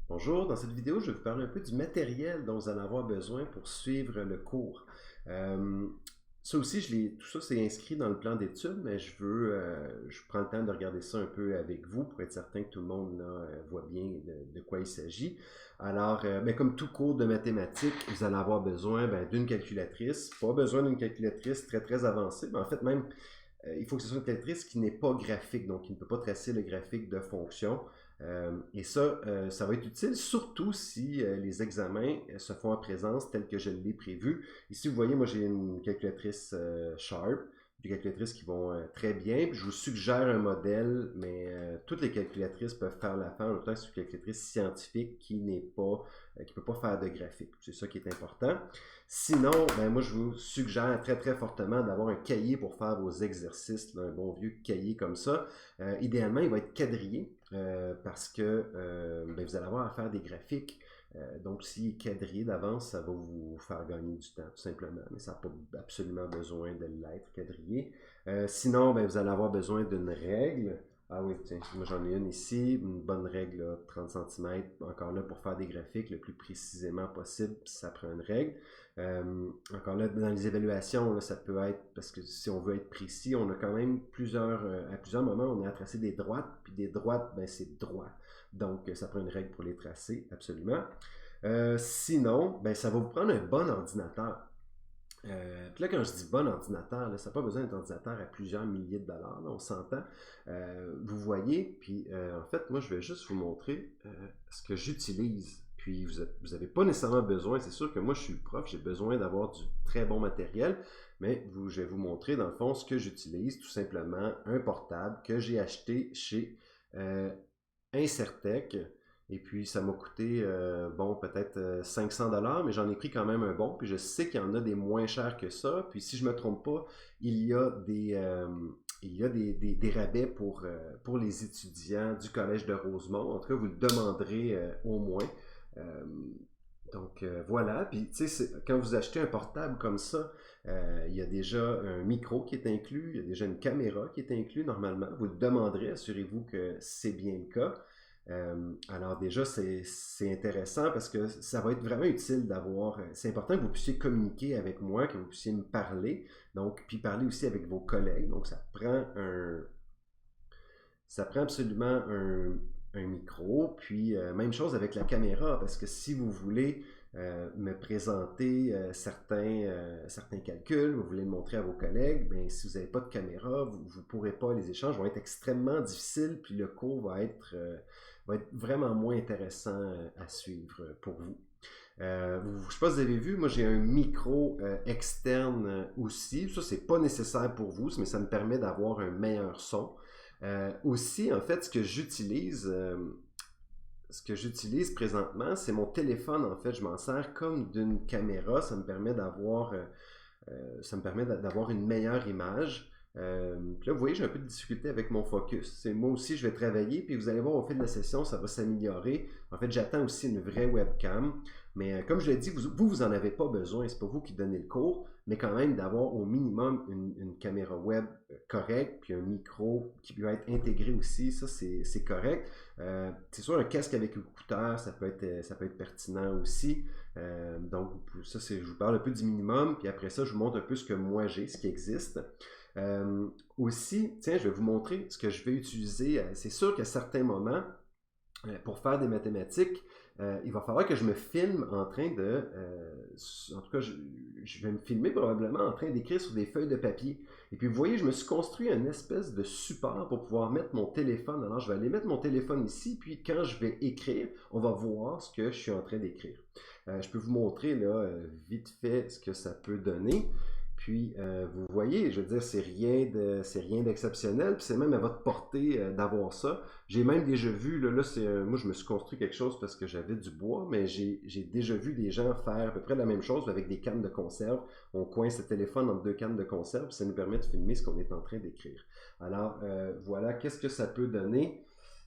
Bonjour, dans cette vidéo, je vais vous parler un peu du matériel dont vous allez avoir besoin pour suivre le cours. Euh, Ça aussi, tout ça c'est inscrit dans le plan d'études, mais je prends le temps de regarder ça un peu avec vous pour être certain que tout le monde là, voit bien de quoi il s'agit. Alors, comme tout cours de mathématiques, vous allez avoir besoin d'une calculatrice. Pas besoin d'une calculatrice très très avancée, mais en fait même il faut que ce soit une calculatrice qui n'est pas graphique, donc qui ne peut pas tracer le graphique de fonction. Ça va être utile surtout si les examens se font en présence tel que je l'ai prévu. Ici, vous voyez, moi j'ai une calculatrice Sharp, des calculatrices qui vont très bien. Puis je vous suggère un modèle, mais toutes les calculatrices peuvent faire l'affaire, en même temps que c'est une calculatrice scientifique qui n'est pas, qui peut pas faire de graphique. C'est ça qui est important. Sinon, moi, je vous suggère très, très fortement d'avoir un cahier pour faire vos exercices, là, un bon vieux cahier comme ça. Idéalement, il va être quadrillé parce que vous allez avoir à faire des graphiques. Donc, s'il est quadrillé d'avance, ça va vous faire gagner du temps, tout simplement. Mais ça n'a pas absolument besoin de l'être quadrillé. Sinon, vous allez avoir besoin d'une règle. Ah oui, tiens, moi j'en ai une ici, une bonne règle, là, 30 cm, encore là pour faire des graphiques le plus précisément possible, ça prend une règle. Encore là, dans les évaluations, là, ça peut être, parce que si on veut être précis, on a quand même à plusieurs moments, on a à tracer des droites, puis des droites, c'est droit. Donc, ça prend une règle pour les tracer, absolument. Sinon, ça va vous prendre un bon ordinateur. Puis là, quand je dis bon ordinateur, là, ça n'a pas besoin d'un ordinateur à plusieurs milliers de dollars, là, on s'entend. Vous voyez, puis en fait, moi, je vais juste vous montrer ce que j'utilise. Puis vous n'avez pas nécessairement besoin, c'est sûr que moi, je suis le prof, j'ai besoin d'avoir du très bon matériel, mais je vais vous montrer, dans le fond, ce que j'utilise, tout simplement un portable que j'ai acheté chez euh, Incertec. Et puis, ça m'a coûté, peut-être 500 $, mais j'en ai pris quand même un bon. Puis, je sais qu'il y en a des moins chers que ça. Puis, si je ne me trompe pas, il y a des rabais pour les étudiants du Collège de Rosemont. En tout cas, vous le demanderez au moins. Euh, voilà. Puis, tu sais, quand vous achetez un portable comme ça, il y a déjà un micro qui est inclus, il y a déjà une caméra qui est inclus normalement. Vous le demanderez, assurez-vous que c'est bien le cas. Alors déjà, c'est intéressant parce que ça va être vraiment utile d'avoir. C'est important que vous puissiez communiquer avec moi, que vous puissiez me parler, donc puis parler aussi avec vos collègues. Donc ça prend absolument un micro, puis même chose avec la caméra, parce que si vous voulez me présenter certains calculs, vous voulez le montrer à vos collègues, si vous n'avez pas de caméra, vous ne pourrez pas, les échanges vont être extrêmement difficiles, puis le cours va être vraiment moins intéressant à suivre pour vous. Je ne sais pas si vous avez vu, moi j'ai un micro externe aussi. Ça, c'est pas nécessaire pour vous, mais ça me permet d'avoir un meilleur son. Aussi, en fait, ce que j'utilise présentement, c'est mon téléphone. En fait, je m'en sers comme d'une caméra. Ça me permet d'avoir une meilleure image. Puis là, vous voyez, j'ai un peu de difficulté avec mon focus. C'est moi aussi, je vais travailler, puis vous allez voir au fil de la session, ça va s'améliorer. En fait, j'attends aussi une vraie webcam. Mais comme je l'ai dit, vous en avez pas besoin. C'est pas vous qui donnez le cours, mais quand même d'avoir au minimum une caméra web correcte, puis un micro qui peut être intégré aussi, ça c'est correct. C'est sûr, un casque avec écouteur, ça peut être pertinent aussi. Je vous parle un peu du minimum, puis après ça, je vous montre un peu ce que moi j'ai, ce qui existe. Aussi, tiens, je vais vous montrer ce que je vais utiliser. C'est sûr qu'à certains moments, pour faire des mathématiques, il va falloir que je me filme en train en tout cas, je vais me filmer probablement en train d'écrire sur des feuilles de papier. Et puis, vous voyez, je me suis construit une espèce de support pour pouvoir mettre mon téléphone. Alors, je vais aller mettre mon téléphone ici, puis quand je vais écrire, on va voir ce que je suis en train d'écrire. Je peux vous montrer là, vite fait ce que ça peut donner. Puis, vous voyez, je veux dire, c'est rien d'exceptionnel, puis c'est même à votre portée d'avoir ça. J'ai même déjà vu, moi je me suis construit quelque chose parce que j'avais du bois, mais j'ai déjà vu des gens faire à peu près la même chose avec des cannes de conserve. On coince le téléphone entre deux cannes de conserve, puis ça nous permet de filmer ce qu'on est en train d'écrire. Alors, voilà, qu'est-ce que ça peut donner?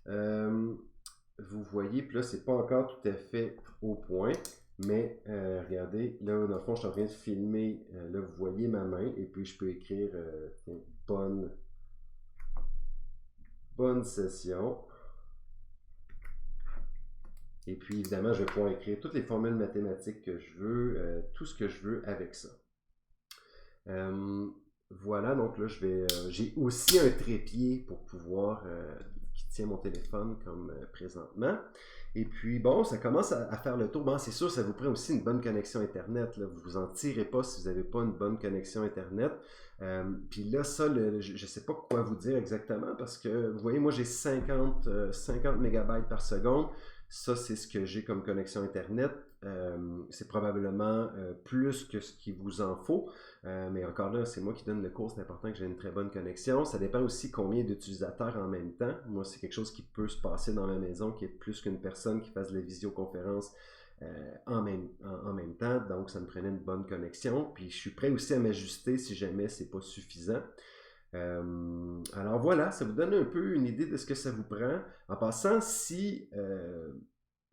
Euh, Vous voyez, puis là, c'est pas encore tout à fait au point. Mais regardez, là, dans le fond, je suis en train de filmer. Là, vous voyez ma main, et puis je peux écrire bonne, bonne session. Et puis, évidemment, je vais pouvoir écrire toutes les formules mathématiques que je veux, tout ce que je veux avec ça. Voilà, donc là, j'ai aussi un trépied pour pouvoir, qui tient mon téléphone comme présentement. Et puis, bon, ça commence à faire le tour. Bon, c'est sûr, ça vous prend aussi une bonne connexion Internet. Là. Vous vous en tirez pas si vous n'avez pas une bonne connexion Internet. Puis là, ça, je ne sais pas quoi vous dire exactement parce que, vous voyez, moi, j'ai 50 mégabytes par seconde. Ça, c'est ce que j'ai comme connexion Internet. C'est probablement plus que ce qu'il vous en faut. Mais encore là, c'est moi qui donne le cours, c'est important que j'ai une très bonne connexion. Ça dépend aussi combien d'utilisateurs en même temps. Moi, c'est quelque chose qui peut se passer dans ma maison, qui est plus qu'une personne qui fasse de la visioconférence en même temps. Donc, ça me prenait une bonne connexion. Puis, je suis prêt aussi à m'ajuster si jamais c'est pas suffisant. Alors voilà, ça vous donne un peu une idée de ce que ça vous prend. En passant, si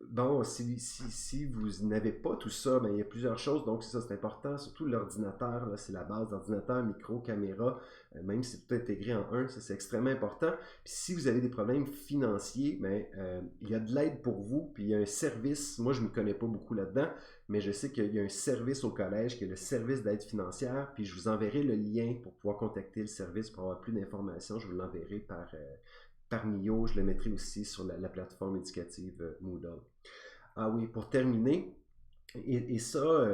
vous n'avez pas tout ça, ben, il y a plusieurs choses, donc c'est ça, c'est important, surtout l'ordinateur, là, c'est la base d'ordinateur, micro, caméra, même si c'est tout intégré en un, ça c'est extrêmement important. Puis si vous avez des problèmes financiers, ben, il y a de l'aide pour vous, puis il y a un service, moi je ne me connais pas beaucoup là-dedans, mais je sais qu'il y a un service au collège qui est le service d'aide financière, puis je vous enverrai le lien pour pouvoir contacter le service pour avoir plus d'informations, je vous l'enverrai par Mio, je le mettrai aussi sur la plateforme éducative Moodle. Ah oui, pour terminer, et ça,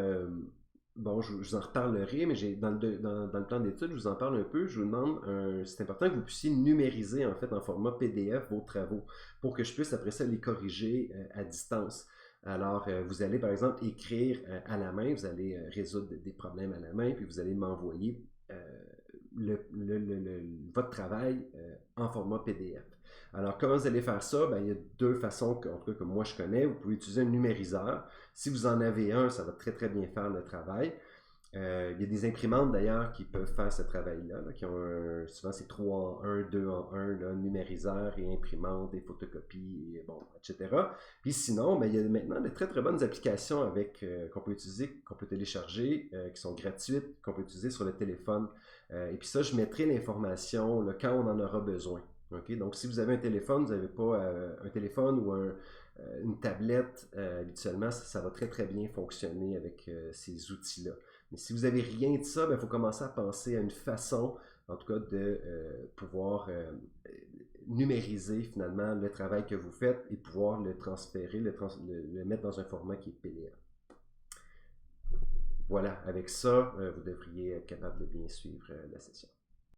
bon, je vous en reparlerai, mais dans le plan d'études, je vous en parle un peu. Je vous demande, c'est important que vous puissiez numériser en fait en format PDF vos travaux pour que je puisse après ça les corriger à distance. Alors, vous allez par exemple écrire à la main, vous allez résoudre des problèmes à la main, puis vous allez m'envoyer votre travail en format PDF. Alors, comment vous allez faire ça? Ben, il y a deux façons, en tout cas que moi je connais. Vous pouvez utiliser un numériseur. Si vous en avez un, ça va très très bien faire le travail. Il y a des imprimantes d'ailleurs qui peuvent faire ce travail-là, là, qui ont souvent c'est 3 en 1, 2 en 1, là, numériseur et imprimante, des photocopies, et bon, etc. Puis sinon, ben, il y a maintenant de très très bonnes applications qu'on peut utiliser, qu'on peut télécharger, qui sont gratuites, qu'on peut utiliser sur le téléphone. Et puis ça, je mettrai l'information là, quand on en aura besoin. Okay? Donc si vous avez un téléphone, vous n'avez pas un téléphone ou une tablette, habituellement, ça va très très bien fonctionner avec ces outils-là. Mais si vous n'avez rien de ça, il faut commencer à penser à une façon, en tout cas, de pouvoir numériser finalement le travail que vous faites et pouvoir le transférer, le mettre dans un format qui est PDF. Voilà, avec ça, vous devriez être capable de bien suivre la session.